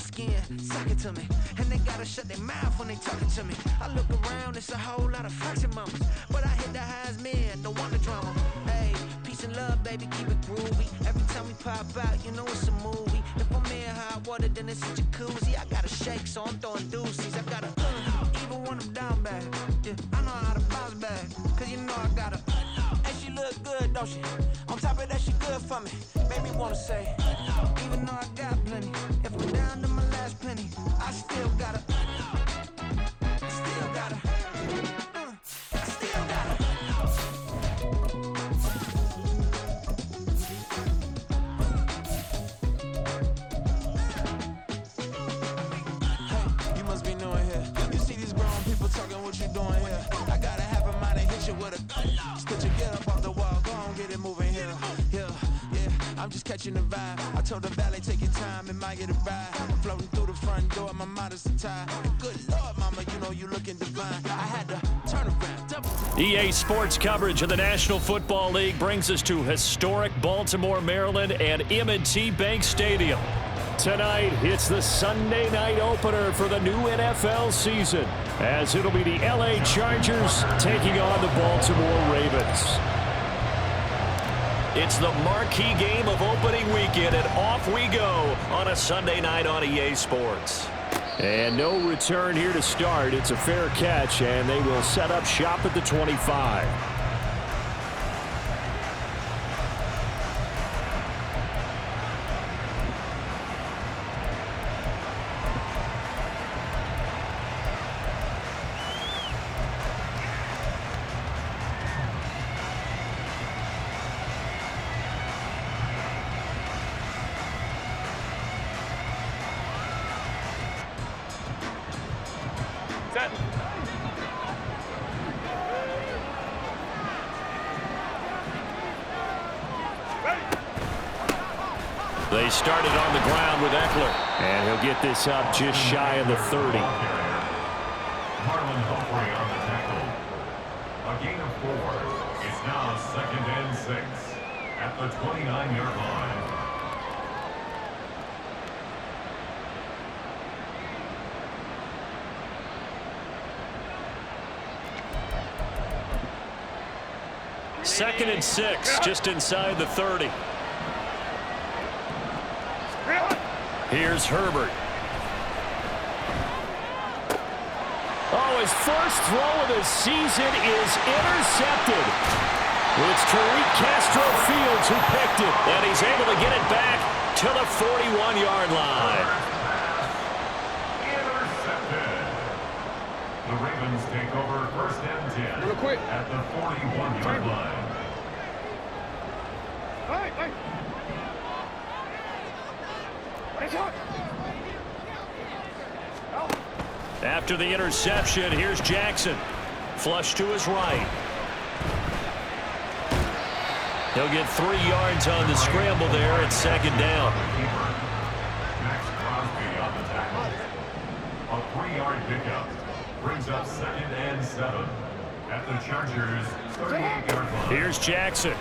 me skin, suck it to me. And they gotta shut their mouth when they talking to me. I look around, it's a whole lot of fraction mamas. But I hit the highs, man, don't want the drama. Hey, peace and love, baby, keep it groovy. Every time we pop out, you know it's a movie. If I'm in hot water, then it's a jacuzzi. I gotta shake, so I'm throwing deuces. I gotta even when I'm down bad. Yeah, I know how to bounce back, cause you know I gotta and she look good, don't she? On top of that, she good for me. Made me wanna say, even though I got plenty, if I'm down to my last penny, I still gotta, I still gotta, I still gotta. Hey, you must be new in here. You see these grown people talking, what you doing here? I gotta have a mind and hit you with a stitch you get up off the wall, go on, get it moving here. Yeah, I'm just catching the vibe. I told the valet, take your time, it might get a ride. Floating through the front door, my mind is tied. Good Lord, mama, you know you looking divine. I had to turn around. EA Sports coverage of the National Football League brings us to historic Baltimore, Maryland, and M&T Bank Stadium. Tonight, it's the Sunday night opener for the new NFL season, as it'll be the LA Chargers taking on the Baltimore Ravens. It's the marquee game of opening weekend, and off we go on a Sunday night on EA Sports. And no return here to start. It's a fair catch, and they will set up shop at the 25. They started on the ground with Eckler, and he'll get this up just shy of the 30. Marlon Humphrey on the tackle. A gain of 4. It's now 2nd and 6 at the 29-yard line. Second and 6, just inside the 30. Here's Herbert. Oh, his first throw of the season is intercepted. It's Tariq Castro Fields who picked it, and he's able to get it back to the 41-yard line. Intercepted. The Ravens take over 1st and 10 at the 41-yard line. After the interception, here's Jackson. Flush to his right. He'll get 3 yards on the scramble there at 2nd down. Max Crosby on the tackle. A 3-yard pickup brings up 2nd and 7 at the Chargers' 38-yard line. Here's Jackson.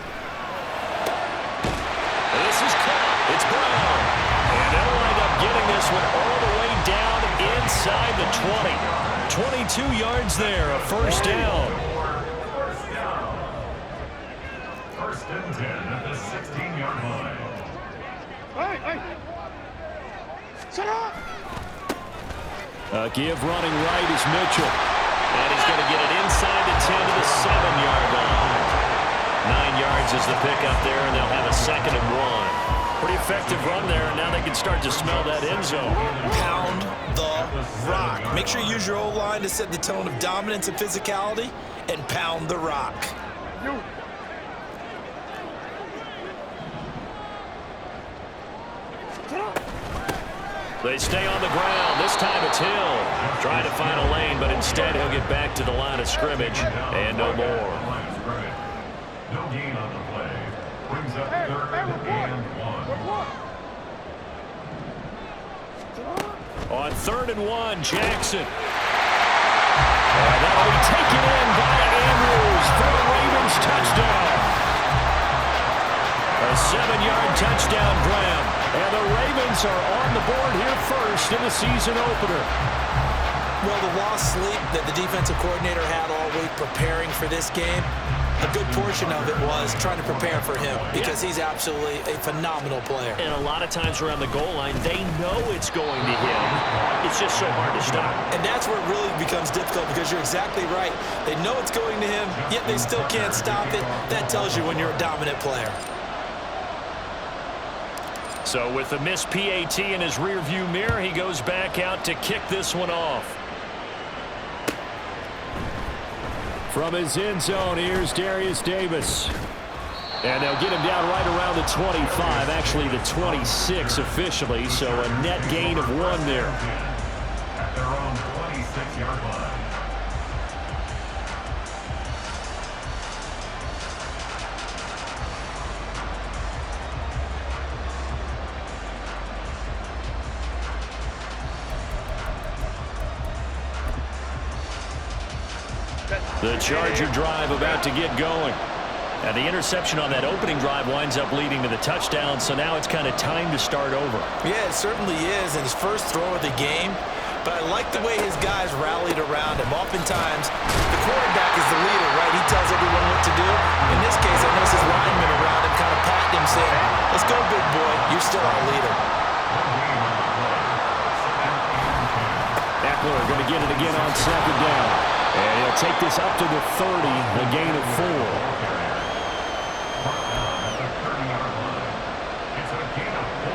This is caught. It's Brown. And they'll wind up getting this one all the way down inside the 20. 22 yards there, a 1st down. 1st and 10 at the 16-yard line. Give running right is Mitchell. And he's going to get it inside the 10 to the 7-yard line. 9 yards is the pickup there, and they'll have a 2nd and 1. Pretty effective run there, and now they can start to smell that end zone. Pound the rock. Make sure you use your O-line to set the tone of dominance and physicality, and pound the rock. They stay on the ground. This time it's Hill. Trying to find a lane, but instead he'll get back to the line of scrimmage and no more. No gain on the play. Brings up 3rd and 1. On 3rd and 1, Jackson. And that'll be taken in by Andrews for the Ravens touchdown. A 7-yard touchdown grab. And the Ravens are on the board here first in the season opener. Well, the lost sleep that the defensive coordinator had all week preparing for this game, a good portion of it was trying to prepare for him because he's absolutely a phenomenal player. And a lot of times around the goal line, they know it's going to him. It's just so hard to stop. And that's where it really becomes difficult because you're exactly right. They know it's going to him, yet they still can't stop it. That tells you when you're a dominant player. So with the missed PAT in his rearview mirror, he goes back out to kick this one off. From his end zone, here's Darius Davis. And they'll get him down right around the 25, actually the 26 officially, so a net gain of 1 there. At their own 26-yard line. The Charger drive about to get going. And the interception on that opening drive winds up leading to the touchdown, so now it's kind of time to start over. Yeah, it certainly is, and his first throw of the game. But I like the way his guys rallied around him. Oftentimes, the quarterback is the leader, right? He tells everyone what to do. In this case, I noticed his linemen around him kind of patting him, saying, "Let's go, big boy. You're still our leader." Eckler going to get it again on second down. And he'll take this up to the 30, a gain of 4. It's a gain of 4,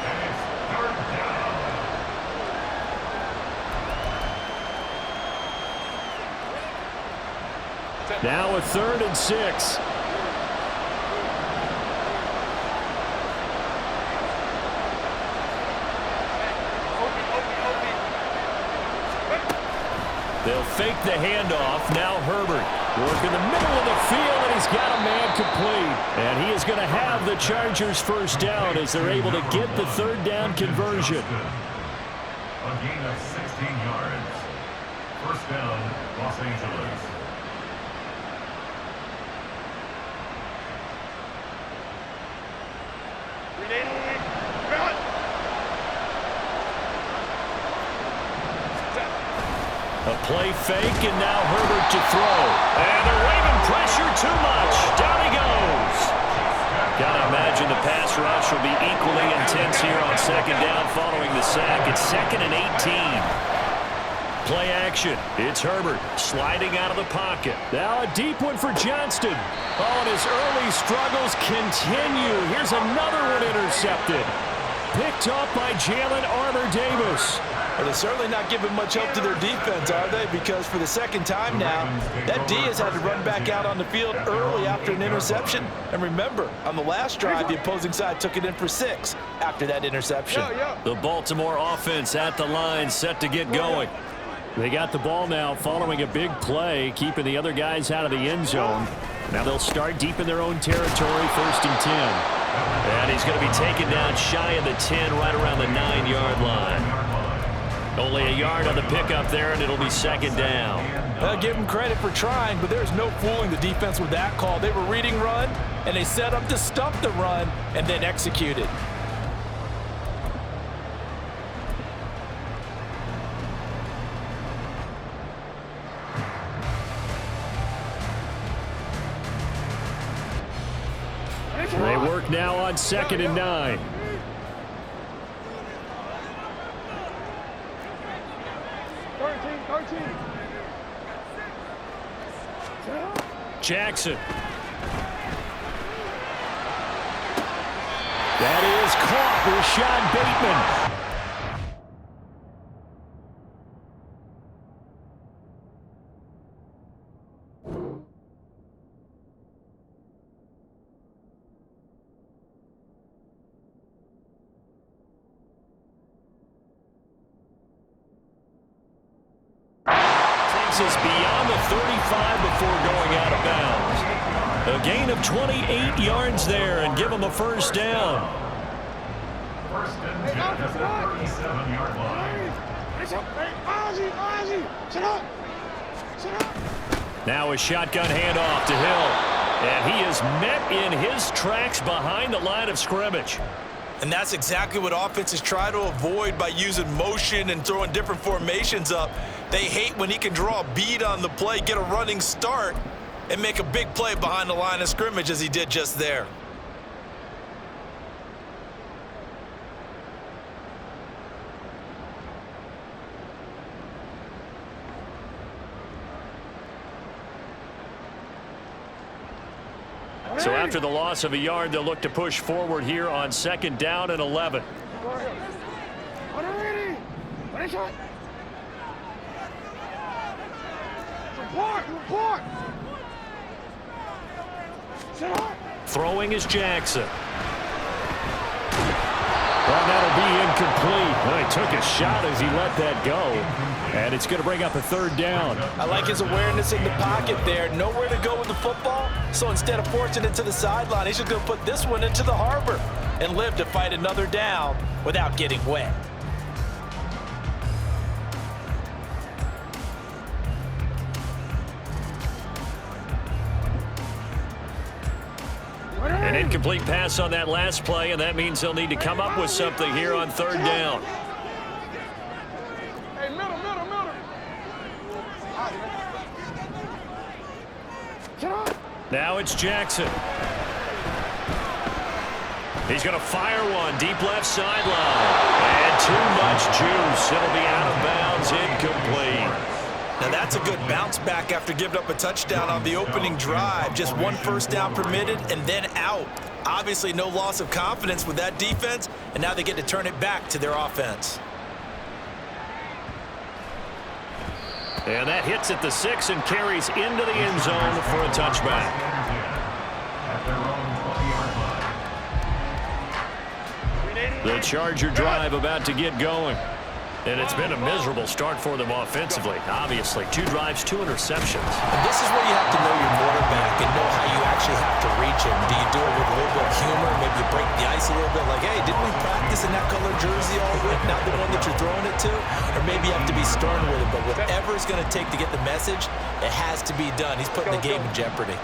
and it's 3rd down. Now a 3rd and 6. They'll fake the handoff. Now Herbert working the middle of the field, and he's got a man complete. And he is going to have the Chargers first down as they're able to get the 3rd down conversion. A gain of 16 yards. First down, Los Angeles. A play fake, and now Herbert to throw. And the Raven pressure too much. Down he goes. Gotta imagine the pass rush will be equally intense here on second down following the sack. It's 2nd and 18. Play action. It's Herbert sliding out of the pocket. Now a deep one for Johnston. Oh, and his early struggles continue. Here's another one intercepted. Picked up by Jalen Armour-Davis. Well, they're certainly not giving much help to their defense, are they? Because for the second time now, that D has had to run back out on the field early after an interception. And remember, on the last drive, the opposing side took it in for 6 after that interception. The Baltimore offense at the line, set to get going. They got the ball now following a big play, keeping the other guys out of the end zone. Now they'll start deep in their own territory, 1st and 10. And he's going to be taken down shy of the 10, right around the 9-yard line. Only a yard on the pickup there, and it'll be 2nd down. I'll give them credit for trying, but there's no fooling the defense with that call. They were reading run, and they set up to stop the run and then executed. They work now on 2nd and 9. Jackson. That is caught. Rashad Bateman. Is beyond the 35 before going out of bounds. A gain of 28 yards there and give them a first down. 1st and 10 at the 37-yard line. Now a shotgun handoff to Hill. And he is met in his tracks behind the line of scrimmage. And that's exactly what offenses try to avoid by using motion and throwing different formations up. They hate when he can draw a bead on the play, get a running start, and make a big play behind the line of scrimmage as he did just there. So after the loss of a yard, they'll look to push forward here on 2nd down and 11. Throwing is Jackson. Well, that'll be incomplete. Well, he took a shot as he let that go. And it's going to bring up a 3rd down. I like his awareness in the pocket there. Nowhere to go with the football. So instead of forcing it to the sideline, he's just going to put this one into the harbor and live to fight another down without getting wet. An incomplete pass on that last play, and that means they'll need to come up with something here on 3rd down. Hey, middle. Now it's Jackson. He's going to fire one deep left sideline. And too much juice. It'll be out of bounds, incomplete. Now that's a good bounce back after giving up a touchdown on the opening drive. Just 1 first down permitted and then out. Obviously no loss of confidence with that defense, and now they get to turn it back to their offense. And that hits at the 6 and carries into the end zone for a touchback. The Charger drive about to get going. And it's been a miserable start for them offensively. Obviously, 2 drives, 2 interceptions. And this is where you have to know your quarterback and know how you actually have to reach him. Do you do it with a little bit of humor? Maybe you break the ice a little bit like, hey, didn't we practice in that color jersey all week, not the one that you're throwing it to? Or maybe you have to be stern with it. But whatever it's going to take to get the message, it has to be done. He's putting the game in jeopardy.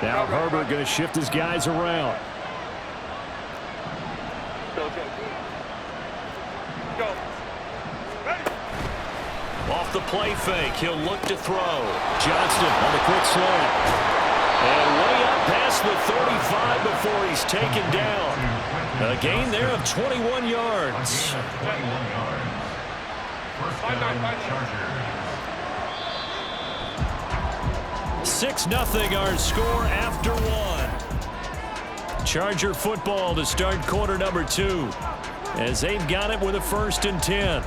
Now Herbert going to shift his guys around. Off the play fake, he'll look to throw. Johnston on the quick slant. And way up past the 35 before he's taken down. A gain there of 21 yards. 6-0 our score after 1. Charger football to start quarter number 2. As they've got it with a 1st and 10.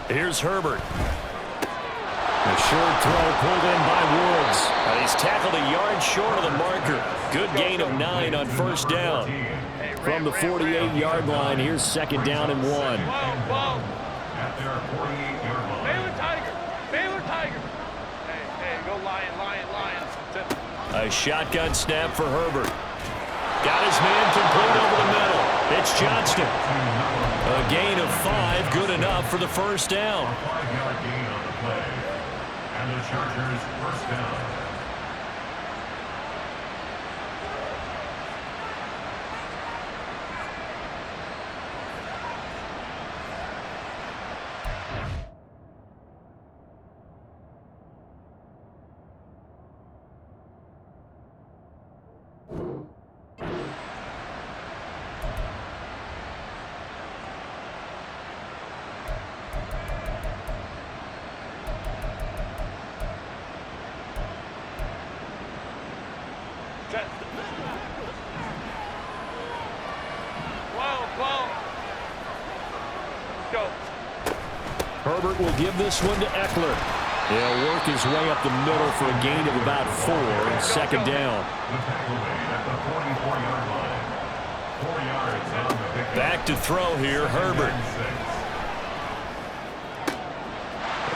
Here's Herbert. A short throw pulled in by Woods. And he's tackled a yard short of the marker. Good gain of 9 on 1st down. From the 48-yard line, here's 2nd down and 1. At their 48-yard line. Baylor Tiger. Hey, go Lion. A shotgun snap for Herbert. Got his man complete over the middle. It's Johnston. A gain of 5, good enough for the 1st down. A 5-yard gain on the play. And the Chargers 1st down. Herbert will give this one to Eckler. He'll work his way up the middle for a gain of about 4 and 2nd down. Back to throw here, Herbert.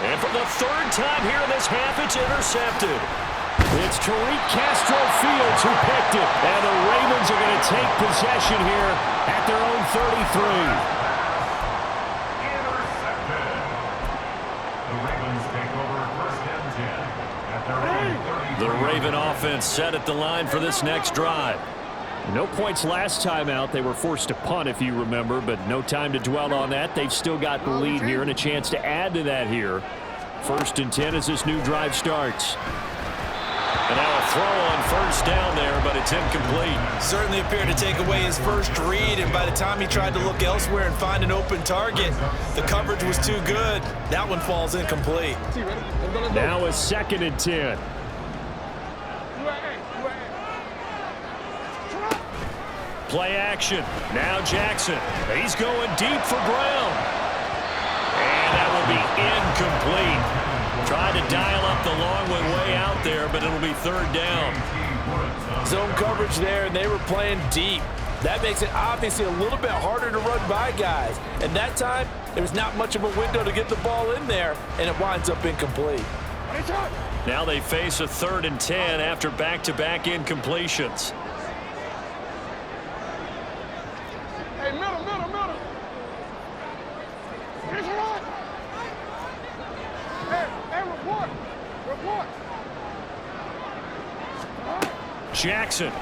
And for the 3rd time here in this half, it's intercepted. It's Tariq Castro-Fields who picked it. And the Ravens are going to take possession here at their own 33. The Ravens take over 1st Raven offense set at the line for this next drive. No points last time out. They were forced to punt, if you remember, but no time to dwell on that. They've still got the lead here and a chance to add to that here. 1st and 10 as this new drive starts. And now a throw on 1st down there, but it's incomplete. Certainly appeared to take away his first read, and by the time he tried to look elsewhere and find an open target, the coverage was too good. That one falls incomplete. Now a 2nd and 10. Play action. Now Jackson. He's going deep for Brown. And that will be incomplete. Tried to dial up the long one way out there, but it'll be 3rd down. Zone coverage there, and they were playing deep. That makes it obviously a little bit harder to run by guys. And that time, there was not much of a window to get the ball in there, and it winds up incomplete. Now they face a 3rd and 10 after back-to-back incompletions. Hey, middle. Here's your line. Hey, report. Jackson. And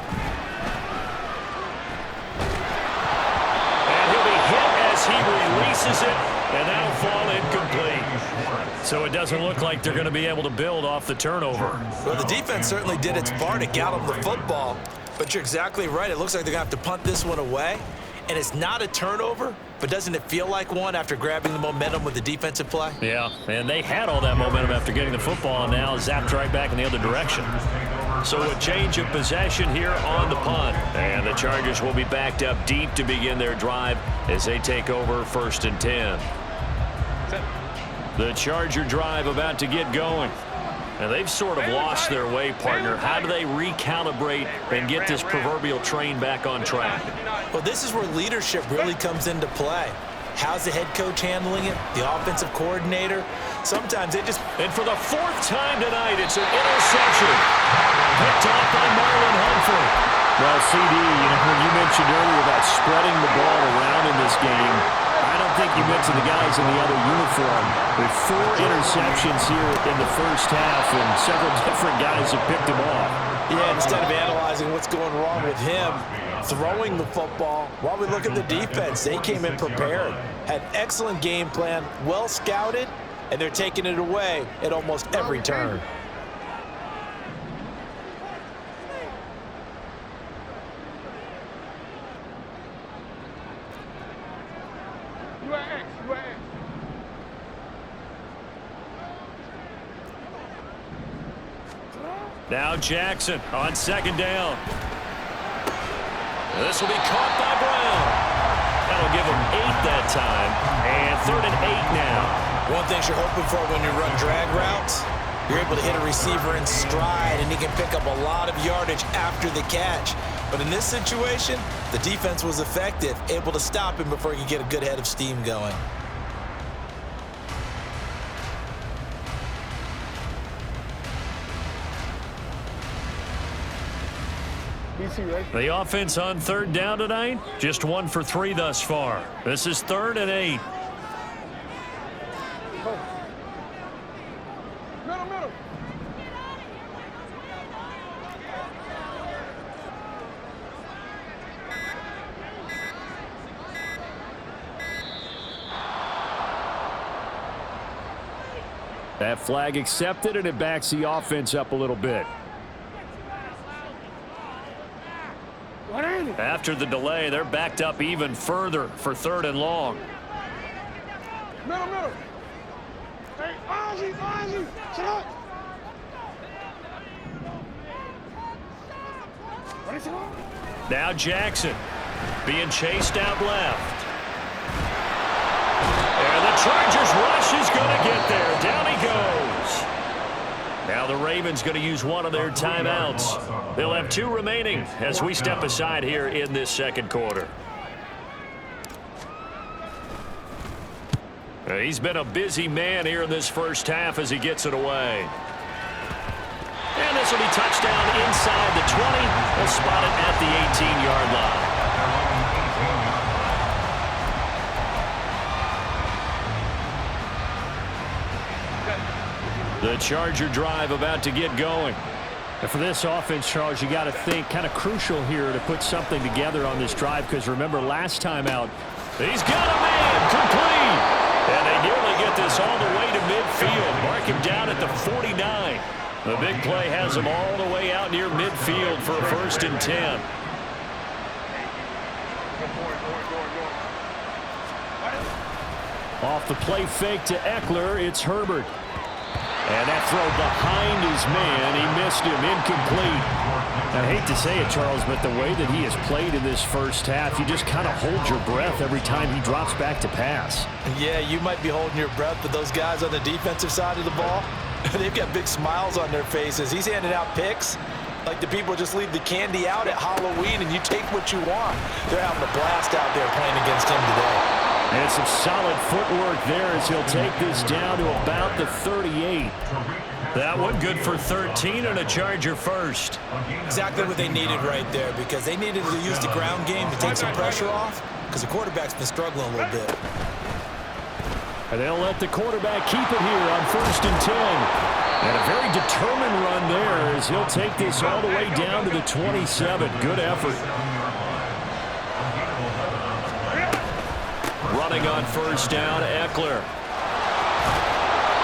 he'll be hit as he releases it, and that'll fall incomplete. So it doesn't look like they're going to be able to build off the turnover. Well, the defense certainly did its part to gallop the football, but you're exactly right. It looks like they're going to have to punt this one away. And it's not a turnover, but doesn't it feel like one after grabbing the momentum with the defensive play? Yeah, and they had all that momentum after getting the football, and now zapped right back in the other direction. So a change of possession here on the punt. And the Chargers will be backed up deep to begin their drive as they take over 1st and 10. The Charger drive about to get going. And they've sort of lost their way, partner. How do they recalibrate and get this proverbial train back on track? Well, this is where leadership really comes into play. How's the head coach handling it? The offensive coordinator? Sometimes they just... And for the 4th time tonight, it's an interception. Picked off by Marlon Humphrey. Well, CD, when you mentioned earlier about spreading the ball around in this game, I don't think you mentioned the guys in the other uniform. With 4 interceptions here in the first half, and several different guys have picked them off. Yeah, instead of analyzing what's going wrong with him, throwing the football, while we look at the defense, they came in prepared, had excellent game plan, well scouted, and they're taking it away at almost every turn. Now Jackson on 2nd down. This will be caught by Brown. That'll give him 8 that time. And 3rd and 8 now. One thing you're hoping for when you run drag routes, you're able to hit a receiver in stride, and he can pick up a lot of yardage after the catch. But in this situation, the defense was effective, able to stop him before he could get a good head of steam going. The offense on 3rd down tonight, just 1 for 3 thus far. This is 3rd and 8. Middle. That flag accepted, and it backs the offense up a little bit. After the delay, they're backed up even further for 3rd and long. Middle. Hey, Ozzy, shut up. Now Jackson being chased out left. And the Chargers rush is going to get there. Down he goes. Now the Ravens going to use one of their timeouts. They'll have 2 remaining as we step aside here in this 2nd quarter. He's been a busy man here in this first half as he gets it away. And this will be touchdown inside the 20. They'll spot it at the 18-yard line. The Charger drive about to get going. And for this offense, Charles, you got to think kind of crucial here to put something together on this drive, because remember last time out, he's got a man complete. And they nearly get this all the way to midfield. Mark him down at the 49. The big play has him all the way out near midfield for a 1st and 10. Off the play fake to Eckler, it's Herbert. And that throw behind his man, he missed him, incomplete. I hate to say it, Charles, but the way that he has played in this first half, you just kind of hold your breath every time he drops back to pass. Yeah, you might be holding your breath, but those guys on the defensive side of the ball, they've got big smiles on their faces. He's handing out picks like the people just leave the candy out at Halloween and you take what you want. They're having a blast out there playing against him today. And some solid footwork there as he'll take this down to about the 38. That one good for 13 and a Charger first. Exactly what they needed right there, because they needed to use the ground game to take some pressure off, because the quarterback's been struggling a little bit. And they'll let the quarterback keep it here on 1st and 10. And a very determined run there as he'll take this all the way down to the 27. Good effort. Running on 1st down, Eckler.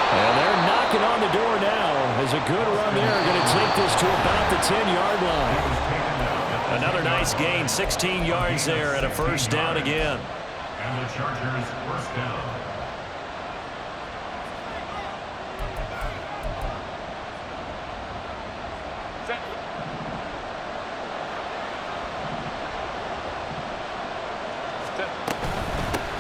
And they're knocking on the door now. As a good run there, going to take this to about the 10-yard line. Another nice gain, 16 yards there, and a 1st down again. And the Chargers 1st down.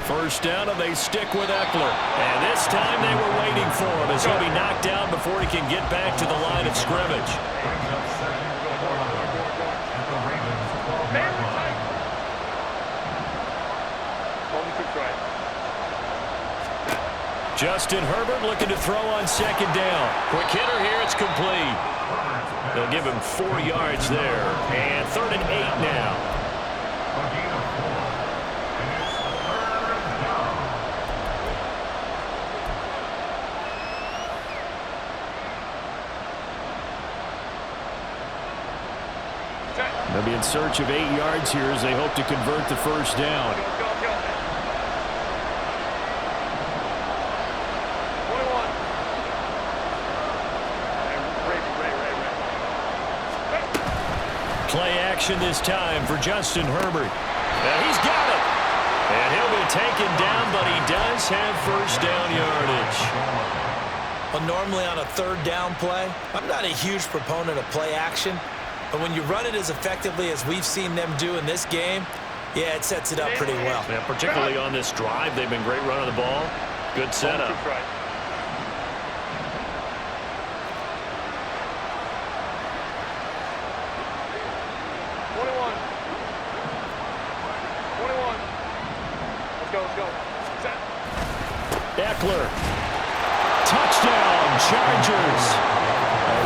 First down, and they stick with Eckler. And this time they were waiting for him as he'll be knocked down before he can get back to the line of scrimmage. Justin Herbert looking to throw on 2nd down. Quick hitter here, it's complete. They'll give him 4 yards there. And 3rd and 8 now. They'll be in search of 8 yards here as they hope to convert the 1st down. Play action this time for Justin Herbert. And he's got it. And he'll be taken down, but he does have 1st down yardage. Well, normally on a 3rd down play, I'm not a huge proponent of play action. But when you run it as effectively as we've seen them do in this game, yeah, it sets it up pretty well. Yeah, particularly on this drive, they've been great running the ball. Good setup. Eckler. Touchdown, Chargers.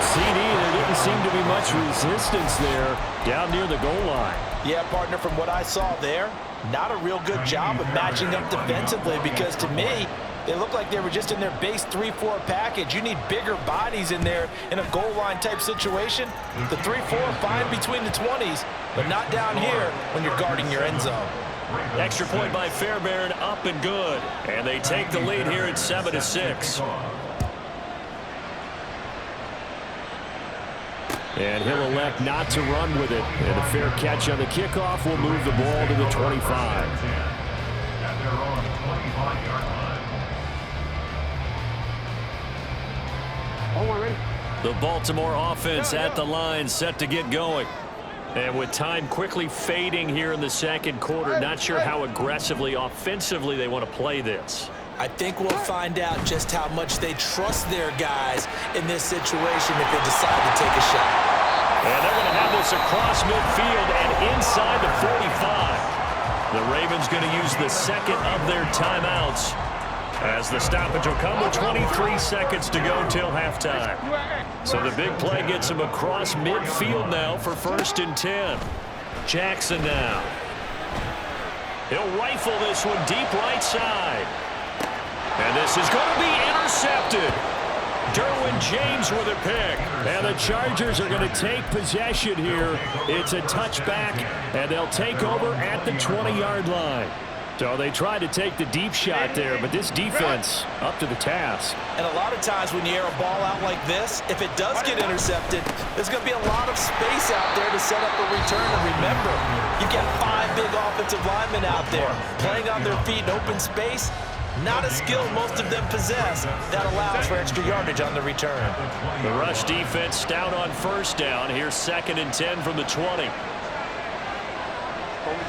CD, there didn't seem to be much resistance there down near the goal line. Yeah, partner, from what I saw there, not a real good job of matching up defensively, because to me, they look like they were just in their base 3-4 package. You need bigger bodies in there in a goal line type situation. The 3-4 fine between the 20s, but not down here when you're guarding your end zone. Extra point by Fairbairn, up and good. And they take the lead here at 7-6. And he'll elect not to run with it. And a fair catch on the kickoff will move the ball to the 25. At their own 25-yard line. The Baltimore offense at the line, set to get going. And with time quickly fading here in the 2nd quarter, not sure how aggressively, offensively they want to play this. I think we'll find out just how much they trust their guys in this situation if they decide to take a shot. And they're going to have this across midfield and inside the 45. The Ravens going to use the 2nd of their timeouts as the stoppage will come with 23 seconds to go till halftime. So the big play gets him across midfield now for 1st and 10. Jackson now. He'll rifle this one deep right side. And this is going to be intercepted. Derwin James with a pick. And the Chargers are going to take possession here. It's a touchback, and they'll take over at the 20-yard line. So they tried to take the deep shot there, but this defense up to the task. And a lot of times when you air a ball out like this, if it does get intercepted, there's going to be a lot of space out there to set up a return. And remember, you've got 5 big offensive linemen out there playing on their feet in open space. Not a skill most of them possess. That allows for extra yardage on the return. The rush defense stout on first down. Here's 2nd and 10 from the 20.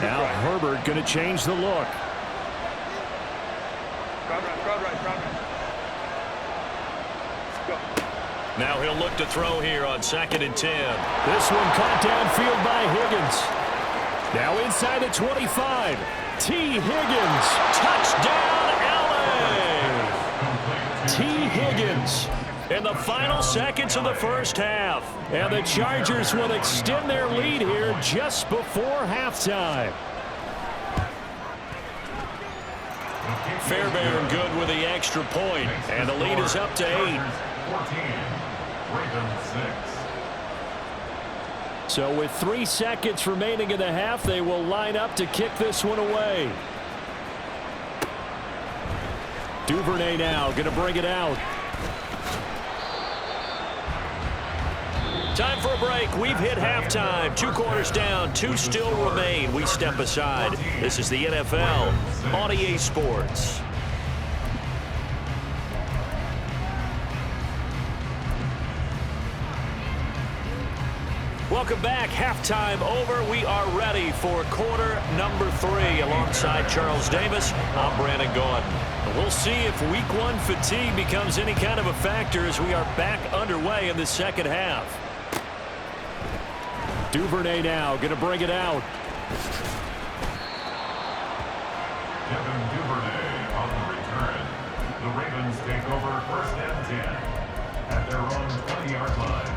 Now Herbert going to change the look. Now he'll look to throw here on 2nd and 10. This one caught downfield by Higgins. Now inside the 25. T. Higgins. Touchdown, LA! T. Higgins in the final seconds of the first half. And the Chargers will extend their lead here just before halftime. Fairbairn good with the extra point, and the lead is up to 8. 14, Ravens 6. So with 3 seconds remaining in the half, they will line up to kick this one away. Duvernay now going to bring it out. Time for a break. We've hit halftime. 2 quarters down, 2 still remain. We step aside. This is the NFL on EA Sports. Welcome back. Halftime over. We are ready for quarter number 3. Alongside Charles Davis, I'm Brandon Gaudin. We'll see if week 1 fatigue becomes any kind of a factor as we are back underway in the second half. Duvernay now going to bring it out. Devin Duvernay on the return. The Ravens take over 1st and 10 at their own 20-yard line.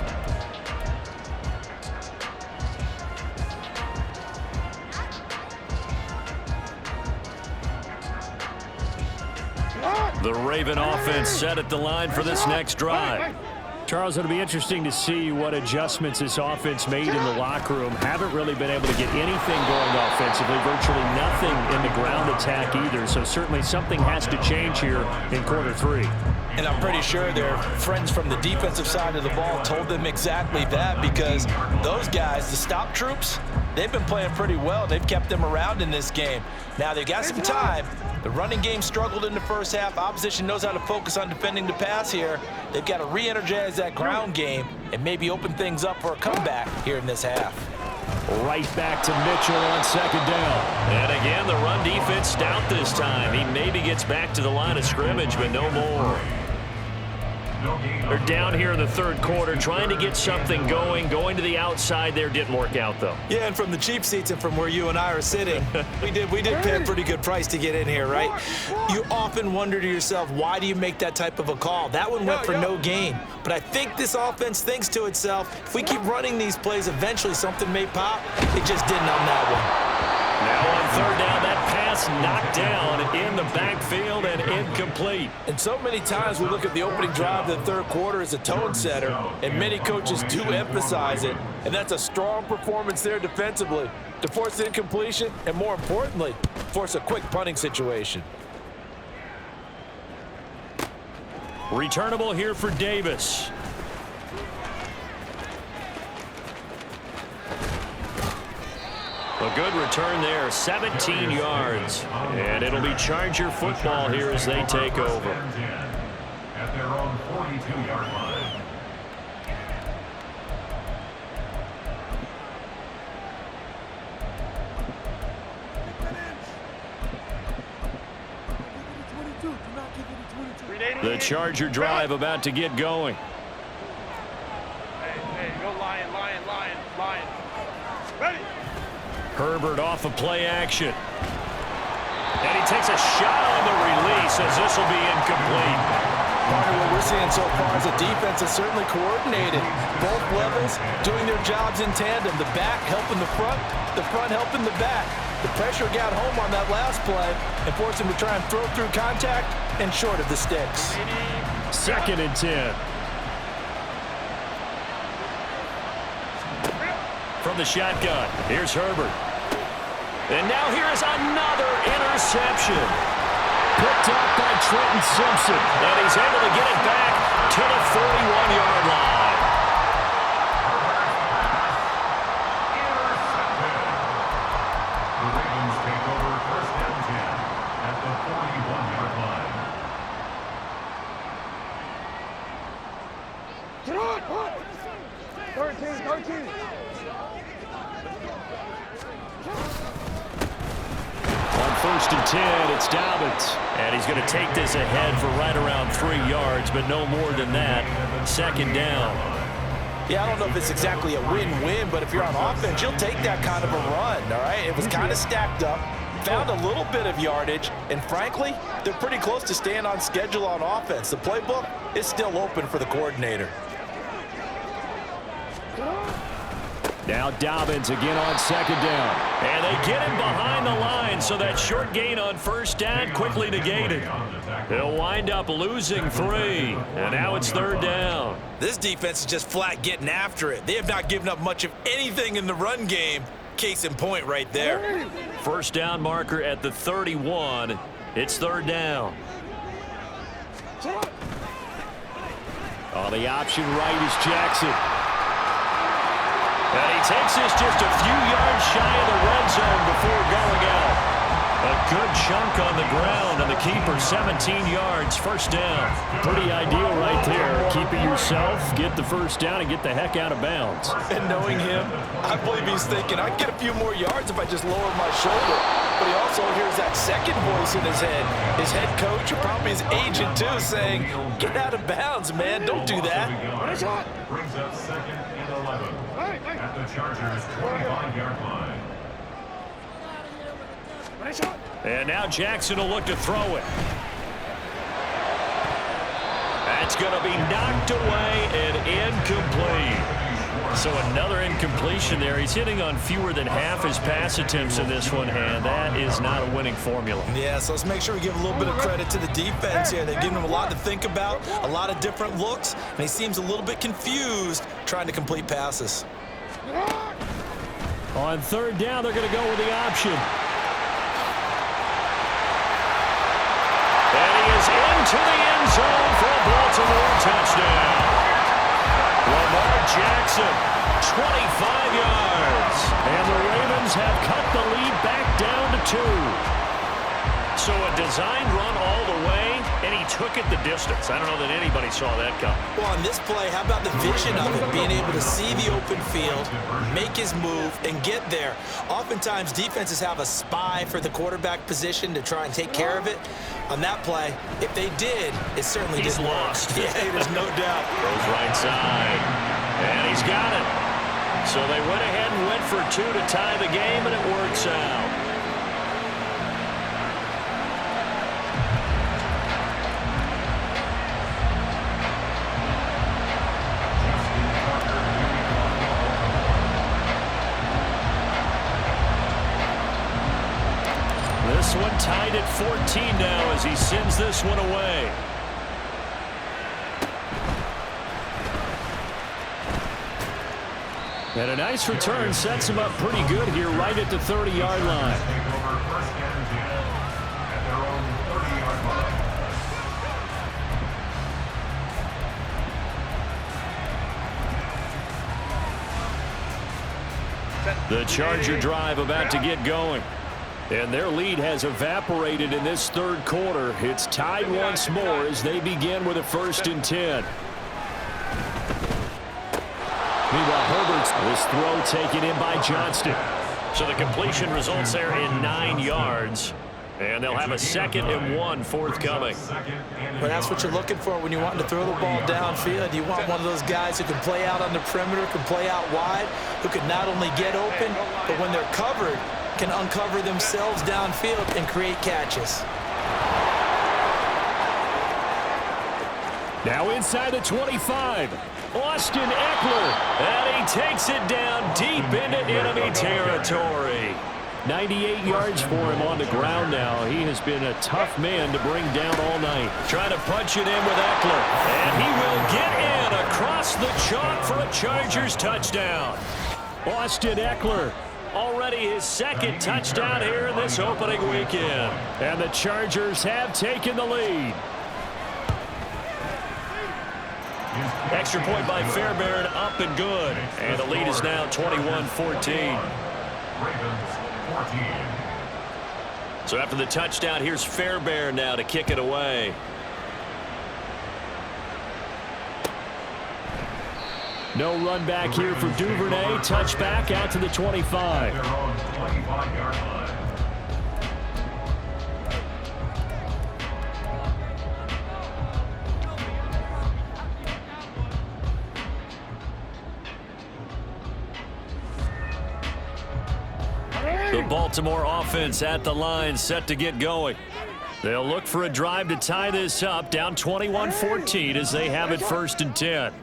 The Raven offense set at the line for this next drive. Charles, it'll be interesting to see what adjustments this offense made in the locker room. Haven't really been able to get anything going offensively, virtually nothing in the ground attack either. So certainly something has to change here in quarter 3. And I'm pretty sure their friends from the defensive side of the ball told them exactly that, because those guys, the stop troops, they've been playing pretty well. They've kept them around in this game. Now they've got some time. The running game struggled in the first half. Opposition knows how to focus on defending the pass here. They've got to re-energize that ground game and maybe open things up for a comeback here in this half. Right back to Mitchell on 2nd down. And again, the run defense stout this time. He maybe gets back to the line of scrimmage, but no more. They're down here in the 3rd quarter, trying to get something going to the outside there. Didn't work out, though. Yeah, and from the cheap seats and from where you and I are sitting, we did pay a pretty good price to get in here, right? You often wonder to yourself, why do you make that type of a call? That one went for no gain. But I think this offense thinks to itself, if we keep running these plays, eventually something may pop. It just didn't on that one. Now on 3rd down, that pass knocked down in the backfield and incomplete. And so many times we look at the opening drive of the 3rd quarter as a tone setter, and many coaches do emphasize it, and that's a strong performance there defensively to force incompletion and, more importantly, force a quick punting situation. Returnable here for Davis. A good return there, 17 yards. And it'll be Charger football here as they take over. At their own 42-yard line. The Charger drive about to get going. Hey, go Lion. Ready. Herbert off of play action. And he takes a shot on the release as this will be incomplete. Part of what we're seeing so far is the defense is certainly coordinated. Both levels doing their jobs in tandem. The back helping the front helping the back. The pressure got home on that last play and forced him to try and throw through contact and short of the sticks. 2nd and 10. From the shotgun, here's Herbert. And now here is another interception. Picked up by Trenton Simpson. And he's able to get it back to the 41-yard line. The Ravens take over 1st and 10 at the 41-yard line. Get on! 13. On 1st and 10, it's Dobbins. And he's going to take this ahead for right around 3 yards, but no more than that. 2nd down. Yeah, I don't know if it's exactly a win-win, but if you're on offense, you'll take that kind of a run, all right? It was kind of stacked up, found a little bit of yardage, and frankly, they're pretty close to staying on schedule on offense. The playbook is still open for the coordinator. Now Dobbins again on 2nd down. And they get him behind the line, so that short gain on 1st down quickly negated. He'll wind up losing 3. And now it's 3rd down. This defense is just flat getting after it. They have not given up much of anything in the run game. Case in point right there. 1st down marker at the 31. It's 3rd down. On the option right is Jackson. And he takes this just a few yards shy of the red zone before going out. A good chunk on the ground, and the keeper 17 yards, 1st down. Pretty ideal right there. Keep it yourself, get the 1st down, and get the heck out of bounds. And knowing him, I believe he's thinking, I can get a few more yards if I just lower my shoulder. But he also hears that second voice in his head. His head coach, or probably his agent too, saying, get out of bounds, man. Don't do that. Brings up 2nd and 11 at the Chargers' 25-yard line. And now Jackson will look to throw it. That's going to be knocked away and incomplete. So another incompletion there. He's hitting on fewer than half his pass attempts in this one, and that is not a winning formula. Yeah, so let's make sure we give a little bit of credit to the defense here. They've given him a lot to think about, a lot of different looks, and he seems a little bit confused trying to complete passes. On 3rd down, they're going to go with the option. And he is into the end zone for a Baltimore touchdown. Lamar Jackson, 25 yards. And the Ravens have cut the lead back down to 2. So a designed run all the way, and he took it the distance. I don't know that anybody saw that coming. Well, on this play, how about the vision of it? Being able to see the open field, make his move, and get there. Oftentimes, defenses have a spy for the quarterback position to try and take care of it. On that play, if they did, it certainly He's didn't lost. work. Yeah, there's no doubt. Goes right side. And he's got it. So they went ahead and went for 2 to tie the game, and it works out. This one tied at 14 now as he sends this one away. And a nice return sets him up pretty good here right at the 30-yard line. Take over 1st and 10 at their own 30-yard line. The Charger drive about to get going. And their lead has evaporated in this 3rd quarter. It's tied once more as they begin with a 1st and 10. Meanwhile, Herbert's this throw taken in by Johnston. So the completion results there in 9 yards. And they'll have a 2nd and 1 forthcoming. Well, that's what you're looking for when you want to throw the ball downfield. You want one of those guys who can play out on the perimeter, can play out wide, who can not only get open, but when they're covered, can uncover themselves downfield and create catches. Now inside the 25, Austin Eckler, and he takes it down deep into enemy territory. 98 yards for him on the ground now. He has been a tough man to bring down all night. Trying to punch it in with Eckler. And he will get in across the chalk for a Chargers touchdown. Austin Eckler, already his second touchdown here in this opening weekend. And the Chargers have taken the lead. Extra point by Fairbairn, up and good. And the lead is now 21-14. So after the touchdown, here's Fairbairn now to kick it away. No run back here for Duvernay. Touchback out to the 25. Their own 25-yard line. The Baltimore offense at the line, set to get going. They'll look for a drive to tie this up, down 21-14 as they have it 1st and 10.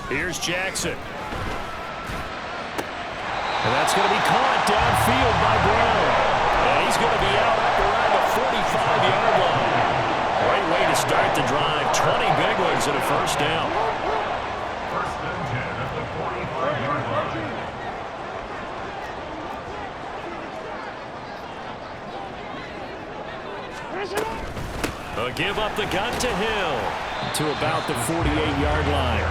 Here's Jackson. And that's going to be caught downfield by Brown. And he's going to be out up around the 45-yard line. Great way to start the drive. 20 big ones and a first down. 1st and 10 at the 45-yard line. Give up the gun to Hill to about the 48-yard line.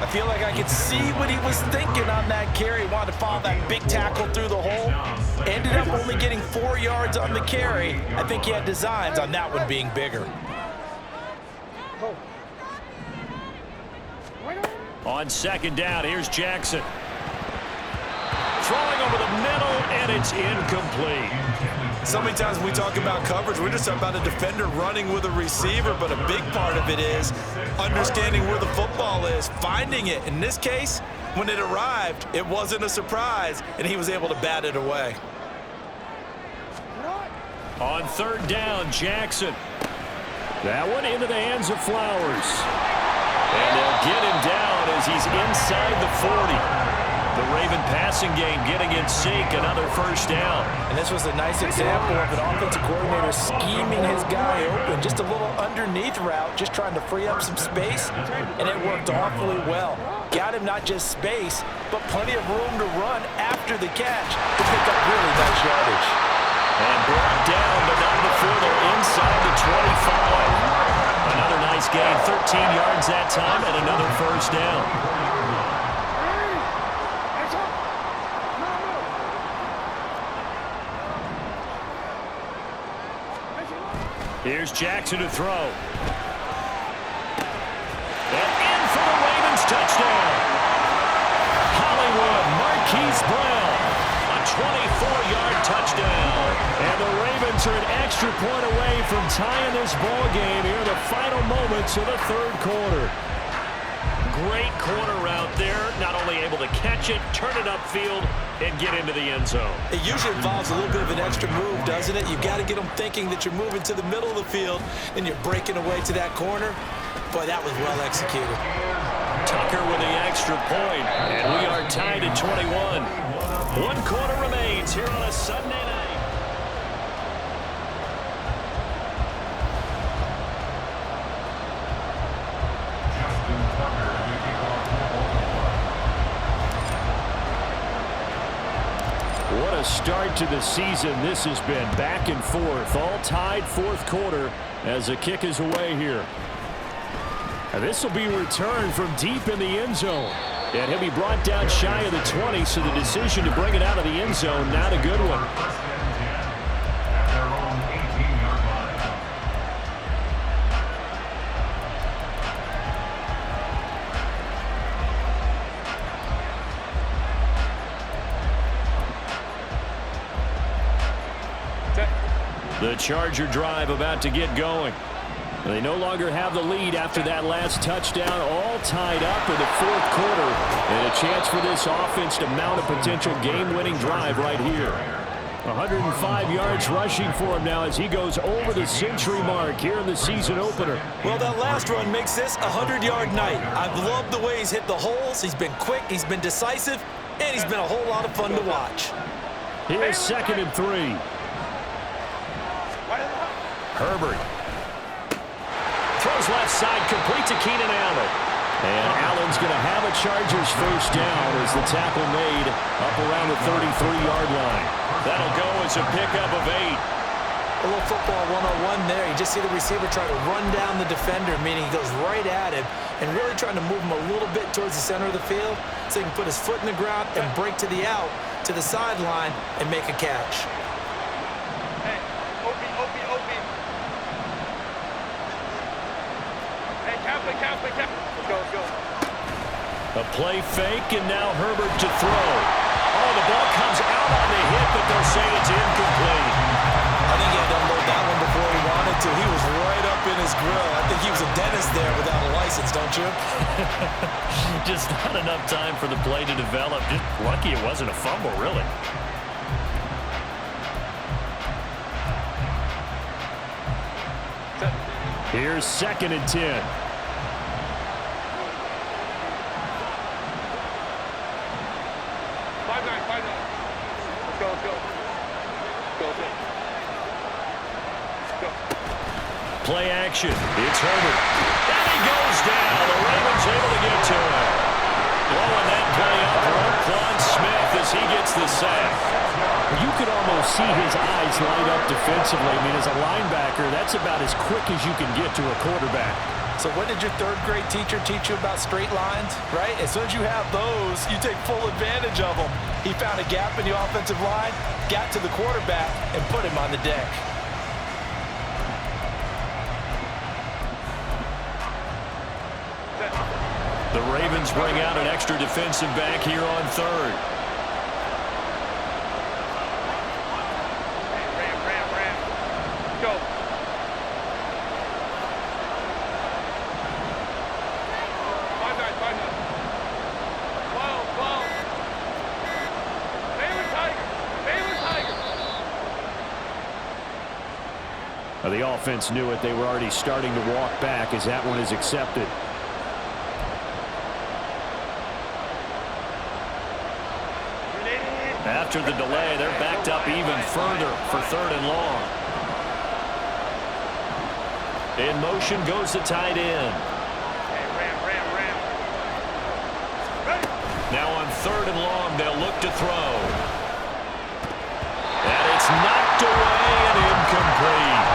I feel like I could see what he was thinking on that carry. Wanted to follow that big tackle through the hole. Ended up only getting 4 yards on the carry. I think he had designs on that one being bigger. On 2nd down, here's Jackson. Throwing over the middle, and it's incomplete. So many times when we talk about coverage, we're just talking about a defender running with a receiver, but a big part of it is understanding where the football is, finding it. In this case, when it arrived, it wasn't a surprise, and he was able to bat it away. On 3rd down, Jackson. That one into the hands of Flowers. And they'll get him down as he's inside the 40. The Raven passing game getting in sync, another first down. And this was a nice example of an offensive coordinator scheming his guy open. Just a little underneath route, just trying to free up some space, and it worked awfully well. Got him not just space, but plenty of room to run after the catch to pick up really nice yardage. And brought down, but not before they're inside the 25. Another nice gain, 13 yards that time, and another first down. Here's Jackson to throw. And in for the Ravens touchdown. Hollywood, Marquise Brown. A 24-yard touchdown. And the Ravens are an extra point away from tying this ball game here in the final moments of the 3rd quarter. Great corner route there. Not only able to catch it, turn it upfield, and get into the end zone. It usually involves a little bit of an extra move, doesn't it? You've got to get them thinking that you're moving to the middle of the field and you're breaking away to that corner. Boy, that was well executed. Tucker with the extra point, and we are tied at 21. 1 quarter remains here on a Sunday night. What a start to the season this has been. Back and forth, all tied 4th quarter as the kick is away here. And this will be returned from deep in the end zone. And he'll be brought down shy of the 20, so the decision to bring it out of the end zone, not a good one. 1st and 10 at their own 18-yard line. The Charger drive about to get going. They no longer have the lead after that last touchdown, all tied up in the 4th quarter. And a chance for this offense to mount a potential game-winning drive right here. 105 yards rushing for him now as he goes over the century mark here in the season opener. Well, that last run makes this a 100-yard night. I've loved the way he's hit the holes. He's been quick, he's been decisive, and he's been a whole lot of fun to watch. Here's 2nd and 3. Herbert. Throws left side, complete to Keenan Allen. And Allen's going to have a Chargers first down as the tackle made up around the 33-yard line. That'll go as a pickup of 8. A little football 101 there. You just see the receiver try to run down the defender, meaning he goes right at him and really trying to move him a little bit towards the center of the field so he can put his foot in the ground and break to the out, to the sideline, and make a catch. Hey, Opie. Hey, Kaplan. Let's go. A play fake, and now Herbert to throw. Oh, the ball comes out on the hit, but they'll say it's incomplete. I think he had to unload that one before he wanted to. He was right up in his grill. I think he was a dentist there without a license, don't you? Just not enough time for the play to develop. Just lucky it wasn't a fumble, really. Here's 2nd and 10. Play action. It's Herbert. And he goes down. The Ravens able to get to him. Blowing that play up. Roquan Smith as he gets the sack. You could almost see his eyes light up defensively. I mean, as a linebacker, that's about as quick as you can get to a quarterback. So what did your 3rd grade teacher teach you about straight lines, right? As soon as you have those, you take full advantage of them. He found a gap in the offensive line, got to the quarterback, and put him on the deck. The Ravens bring out an extra defensive back here on 3rd. Ram. Go. Five nine. 12. Baylor Tiger. The offense knew it. They were already starting to walk back as that one is accepted. After the delay, they're backed up even further for 3rd and long. In motion goes the tight end. Ram. Now on 3rd and long, they'll look to throw. And it's knocked away and incomplete.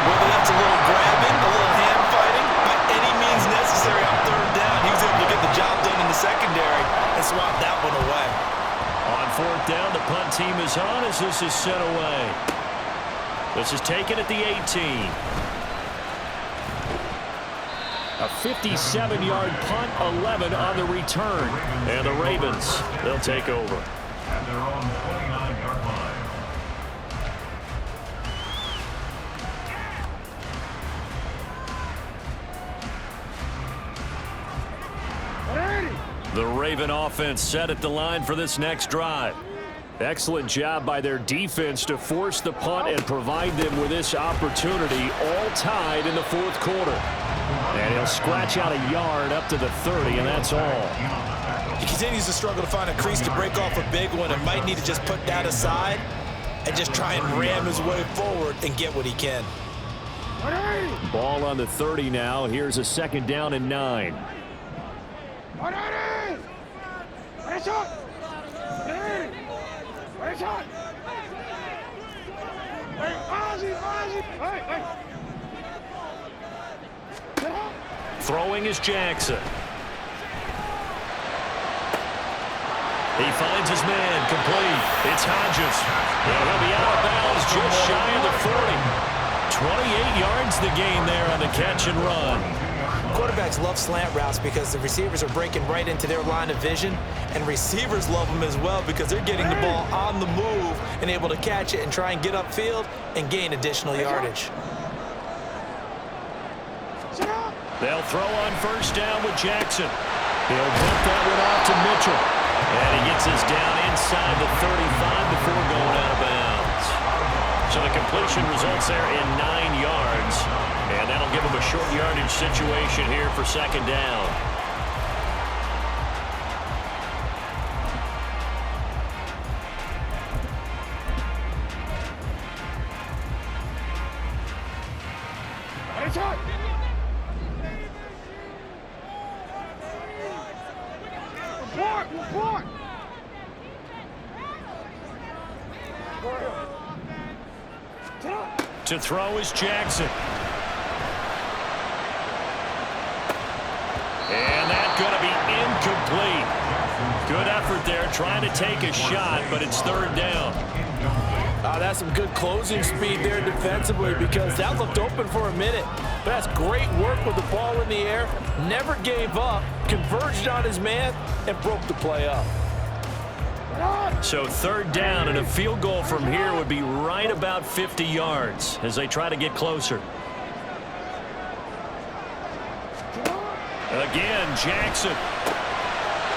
Whether that's a little grabbing, a little hand fighting, by any means necessary on 3rd down, he was able to get the job done in the secondary and swat that one away. On 4th down, the punt team is on as this is sent away. This is taken at the 18. A 57-yard punt, 11 on the return. And the Ravens, they'll take over. At their own 29-yard line. The Raven offense set at the line for this next drive. Excellent job by their defense to force the punt and provide them with this opportunity, all tied in the 4th quarter. And he'll scratch out a yard up to the 30, and that's all. He continues to struggle to find a crease to break off a big one and might need to just put that aside and just try and ram his way forward and get what he can. Ball on the 30 now. Here's a 2nd down and 9. Throwing is Jackson. He finds his man, complete. It's Hodges. He'll be out of bounds just shy of the 40. 28 yards the gain there on the catch and run. Quarterbacks love slant routes because the receivers are breaking right into their line of vision, and receivers love them as well because they're getting the ball on the move and able to catch it and try and get upfield and gain additional yardage. They'll throw on 1st down with Jackson. He'll dump that one off to Mitchell. And he gets us down inside the 35 before going out of bounds. So the completion results there in 9 yards. And that'll give him a short yardage situation here for 2nd down. Report! To throw is Jackson. And that's going to be incomplete. Good effort there trying to take a shot, but it's third down. That's some good closing speed there defensively because that looked open for a minute. But that's great work with the ball in the air. Never gave up, converged on his man, and broke the play up. So third down and a field goal from here would be right about 50 yards as they try to get closer. Again, Jackson.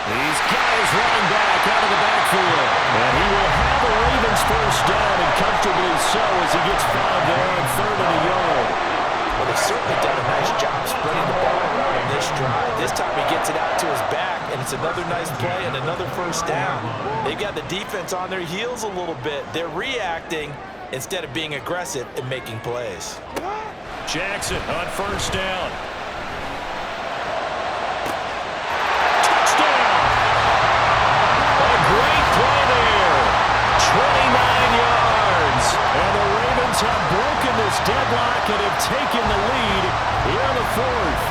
These guys running back out of the backfield. And he will have the Ravens first down, and comfortably so as he gets 5 there on third and a yard. Well, they've certainly done a nice job spreading the ball around in this drive. This time he gets it out to his back, and it's another nice play and another first down. They've got the defense on their heels a little bit. They're reacting instead of being aggressive and making plays. Jackson on first down. Great play there. 29 yards. And the Ravens have broken this deadlock and have taken the lead here in the fourth.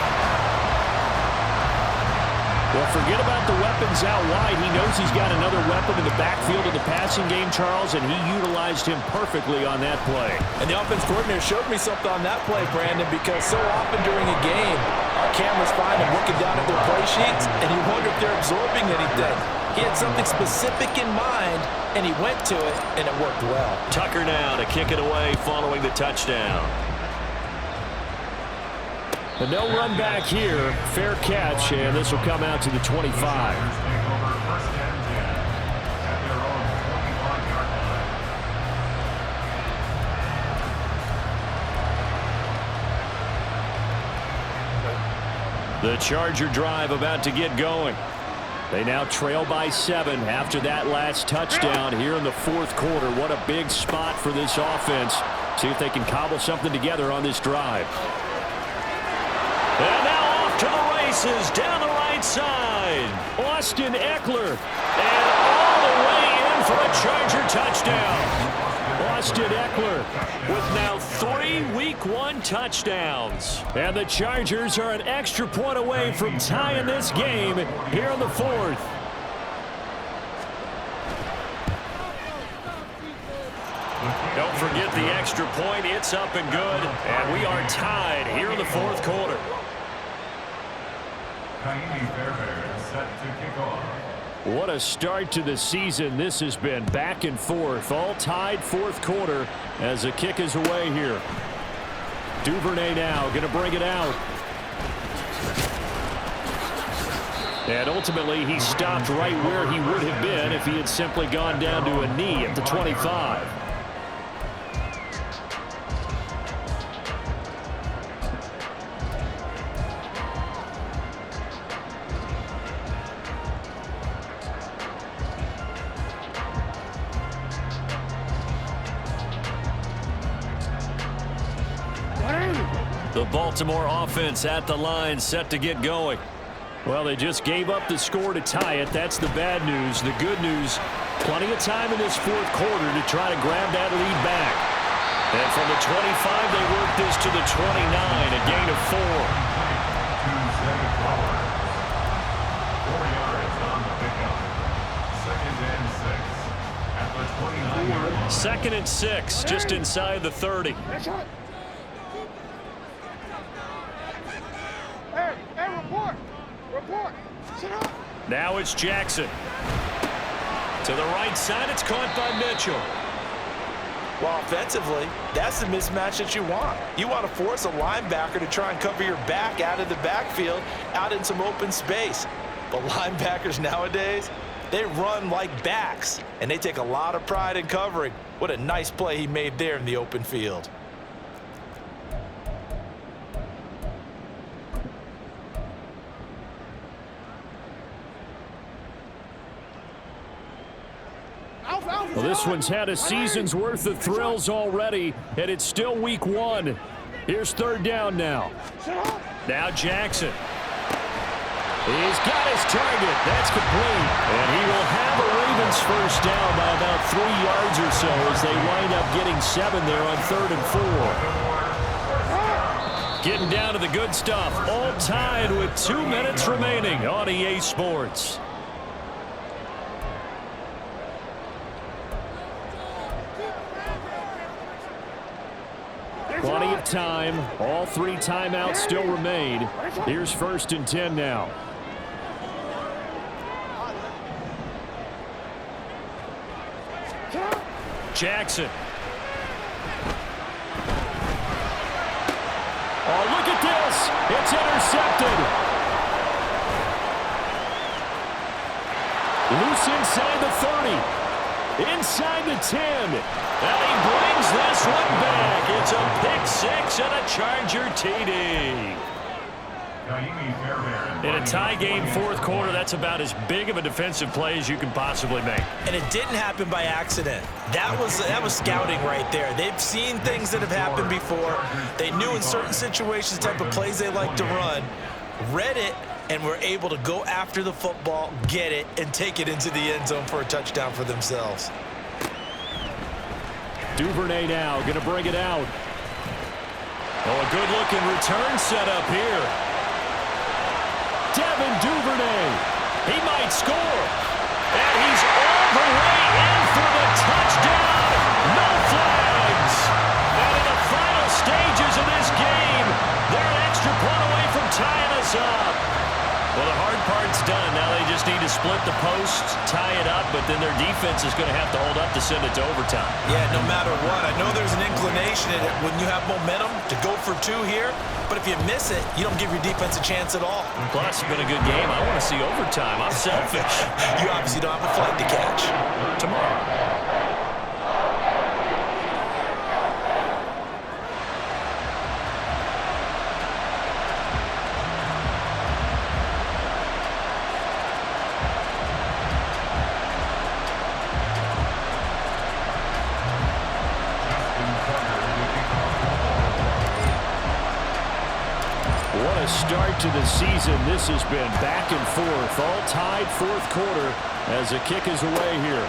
Well, forget about the weapons out wide. He knows he's got another weapon in the backfield of the passing game, Charles, and he utilized him perfectly on that play. And the offense coordinator showed me something on that play, Brandon, because so often during a game, our cameras find them looking down at their play sheets, and you wonder if they're absorbing anything. He had something specific in mind, and he went to it, and it worked well. Tucker now to kick it away following the touchdown. But no run back here. Fair catch, and this will come out to the 25. The Charger drive about to get going. They now trail by 7 after that last touchdown here in the fourth quarter. What a big spot for this offense. See if they can cobble something together on this drive. And now off to the races down the right side. Austin Ekeler. And all the way in for a Charger touchdown. Austin Ekeler with now 3 Week 1 touchdowns. And the Chargers are an extra point away from tying this game here in the fourth. Don't forget the extra point. It's up and good. And we are tied here in the fourth quarter. Kaimi Fairbairn set to kick off. What a start to the season this has been. Back and forth, all tied fourth quarter as the kick is away here. Duvernay now going to bring it out. And ultimately he stopped right where he would have been if he had simply gone down to a knee at the 25. The Baltimore offense at the line, set to get going. Well, they just gave up the score to tie it. That's the bad news. The good news, plenty of time in this fourth quarter to try to grab that lead back. And from the 25, they work this to the 29, a gain of 4. 4 yards on the pickup. 2nd and 6 at the 29-yard line. 2nd and 6, just inside the 30. Report! Sit up! Now it's Jackson. To the right side, it's caught by Mitchell. Well, offensively, that's the mismatch that you want. You want to force a linebacker to try and cover your back out of the backfield, out in some open space. But linebackers nowadays, they run like backs, and they take a lot of pride in covering. What a nice play he made there in the open field. Well, this one's had a season's worth of thrills already, and it's still week 1. Here's third down now. Now Jackson. He's got his target. That's complete. And he will have a Ravens first down by about 3 yards or so as they wind up getting 7 there on 3rd and 4. Getting down to the good stuff. All tied with 2 minutes remaining on EA Sports. Plenty of time. All 3 timeouts still remain. Here's 1st and 10 now. Jackson. Oh, look at this. It's intercepted. Loose inside the 30. Inside the 10. And he brings this one back. It's a pick 6 and a Charger TD. In a tie game, 4th quarter, that's about as big of a defensive play as you can possibly make. And it didn't happen by accident. That was scouting right there. They've seen things that have happened before. They knew in certain situations the type of plays they like to run, read it, and were able to go after the football, get it, and take it into the end zone for a touchdown for themselves. Duvernay now going to bring it out. Oh, a good-looking return set up here. Devin Duvernay. He might score. And he's all the way in for the touchdown. No flags. And in the final stages of this game, they're an extra point away from tying us up. Well, the hard part's done. Now they just need to split the posts, tie it up, but then their defense is going to have to hold up to send it to overtime. Yeah, no matter what. I know there's an inclination in it when you have momentum to go for 2 here, but if you miss it, you don't give your defense a chance at all. Plus, it's been a good game. I want to see overtime. I'm selfish. You obviously don't have a flight to catch. Tomorrow. Start to the season. This has been back and forth, all tied 4th quarter as the kick is away here.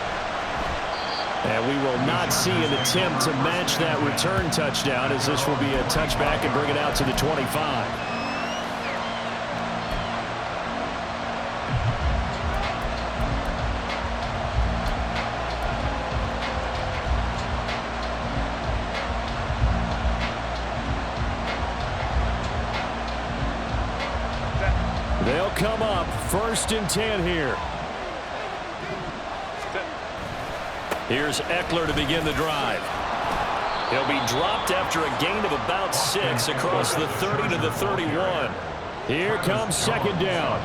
And we will not see an attempt to match that return touchdown, as this will be a touchback and bring it out to the 25. They'll come up 1st and 10 here. Here's Eckler to begin the drive. He'll be dropped after a gain of about 6 across the 30 to the 31. Here comes 2nd down.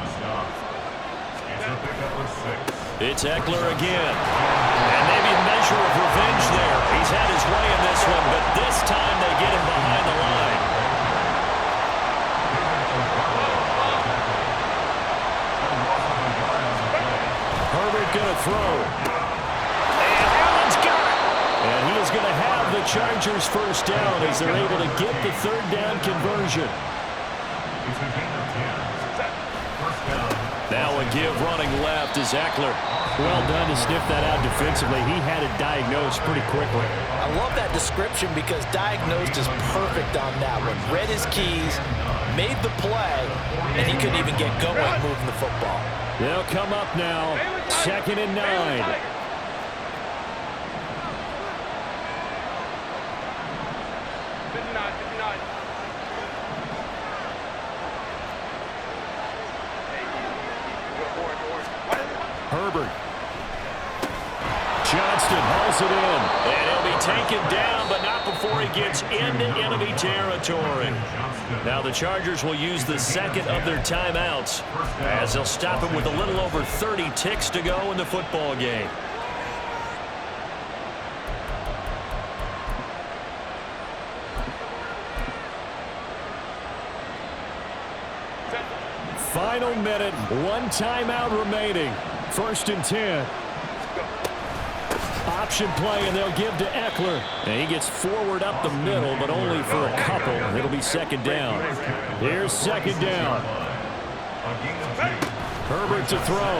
It's Eckler again. And maybe a measure of revenge there. He's had his way in this one, but this time they get him behind the line. Herbert going to throw. And Allen's got it. And he is going to have the Chargers first down as they're able to get the 3rd down conversion. Now a give running left is Eckler. Well done to sniff that out defensively. He had it diagnosed pretty quickly. I love that description because diagnosed is perfect on that one. Read his keys, made the play, and he couldn't even get going moving the football. They'll come up now, 2nd and 9. Herbert. Johnston hauls it in. And he'll be taken down, but not before he gets into enemy territory. Now the Chargers will use the 2nd of their timeouts as they'll stop him with a little over 30 ticks to go in the football game. Final minute, 1 timeout remaining. 1st and 10. Option play, and they'll give to Eckler. And he gets forward up the middle, but only for a couple. It'll be second down. Here's second down. Herbert to throw.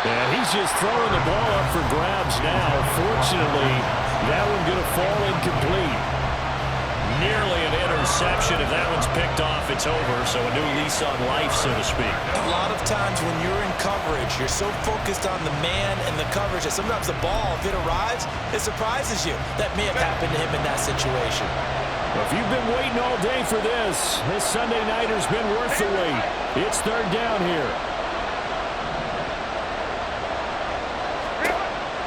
And he's just throwing the ball up for grabs now. Fortunately, that one going to fall incomplete. Nearly an interception. If that one's picked off, it's over. So a new lease on life, so to speak. A lot of times when you're in coverage, you're so focused on the man and the coverage that sometimes the ball, if it arrives, it surprises you. That may have happened to him in that situation. Well, if you've been waiting all day for this Sunday nighter's been worth the wait. It's third down here.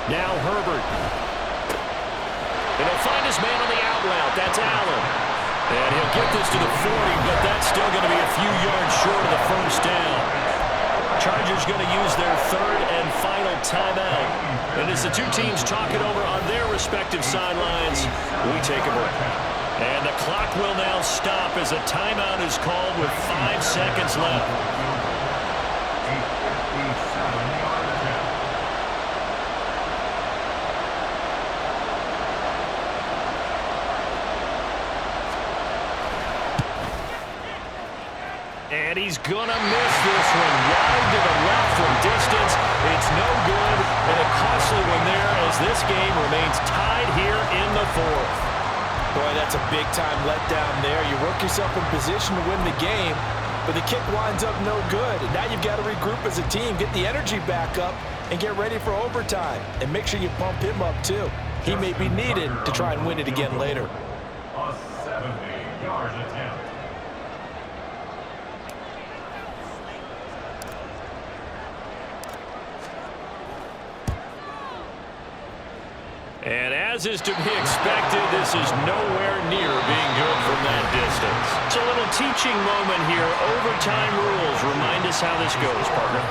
Now Herbert. And he'll find his man on the out route. That's Allen. And he'll get this to the 40, but that's still going to be a few yards short of the first down. Chargers going to use their third and final timeout. And as the two teams talk it over on their respective sidelines, we take a break. And the clock will now stop as a timeout is called with 5 seconds left. And he's going to miss this one wide to the left from distance. It's no good, and a costly one there as this game remains tied here in the fourth. Boy, that's a big-time letdown there. You work yourself in position to win the game, but the kick winds up no good. And now you've got to regroup as a team, get the energy back up, and get ready for overtime. And make sure you bump him up, too. He may be needed to try and win it again later. A 70-yard attempt. And as is to be expected, this is nowhere near being good from that distance. It's a little teaching moment here. Overtime rules. Remind us how this goes, partner.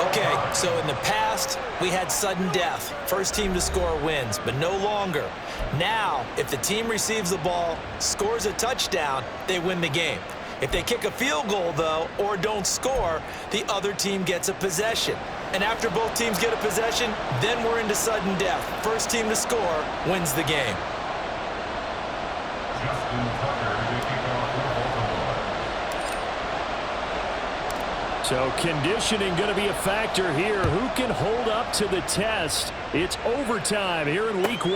Okay, so in the past, we had sudden death. First team to score wins, but no longer. Now, if the team receives the ball, scores a touchdown, they win the game. If they kick a field goal, though, or don't score, the other team gets a possession. And after both teams get a possession, then we're into sudden death. First team to score wins the game. Justin Tucker to kick off for Baltimore. So conditioning going to be a factor here. Who can hold up to the test? It's overtime here in week 1.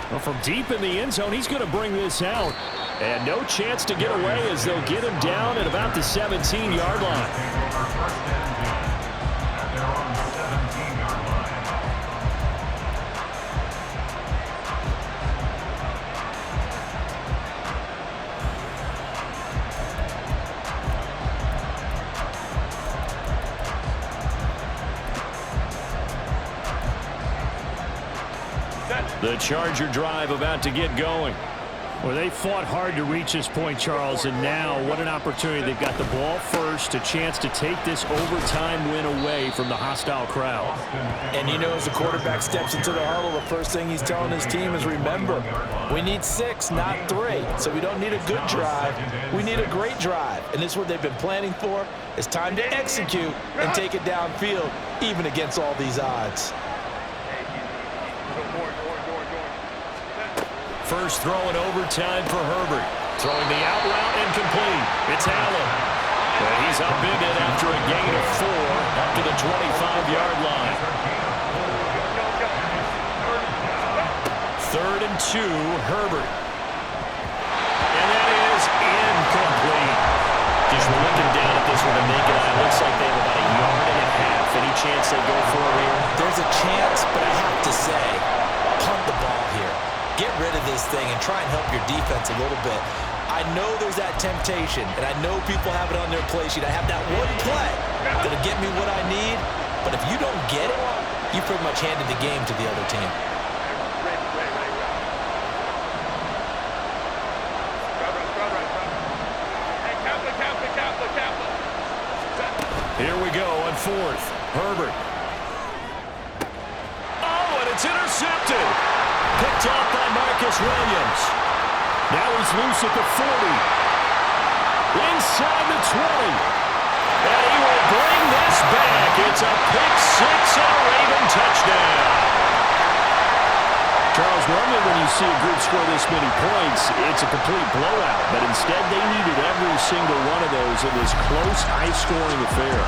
Well, from deep in the end zone, he's going to bring this out. And no chance to get away as they'll get him down at about the 17-yard line. The Charger drive about to get going. Well, they fought hard to reach this point, Charles, and now what an opportunity. They've got the ball first, a chance to take this overtime win away from the hostile crowd. And you know, as the quarterback steps into the huddle, the first thing he's telling his team is, remember, we need 6, not 3. So we don't need a good drive. We need a great drive. And this is what they've been planning for. It's time to execute and take it downfield, even against all these odds. First throw in overtime for Herbert. Throwing the out route and complete. It's Allen. And he's upended after a gain of 4 up to the 25-yard line. 3rd and 2, Herbert. And that is incomplete. Just looking down at this with a naked eye, looks like they have about a yard and a half. Any chance they go for it here? There's a chance, but I have to say, punt the ball here. Get rid of this thing and try and help your defense a little bit. I know there's that temptation, and I know people have it on their play sheet. I have that one play that'll get me what I need, but if you don't get it, you pretty much handed the game to the other team. Here we go on 4th. Herbert. Oh, and it's intercepted. Picked off by Marcus Williams. Now he's loose at the 40. Inside the 20. And he will bring this back. It's a pick 6 and a Raven touchdown. Charles, normally when you see a group score this many points, it's a complete blowout. But instead, they needed every single one of those in this close, high-scoring affair.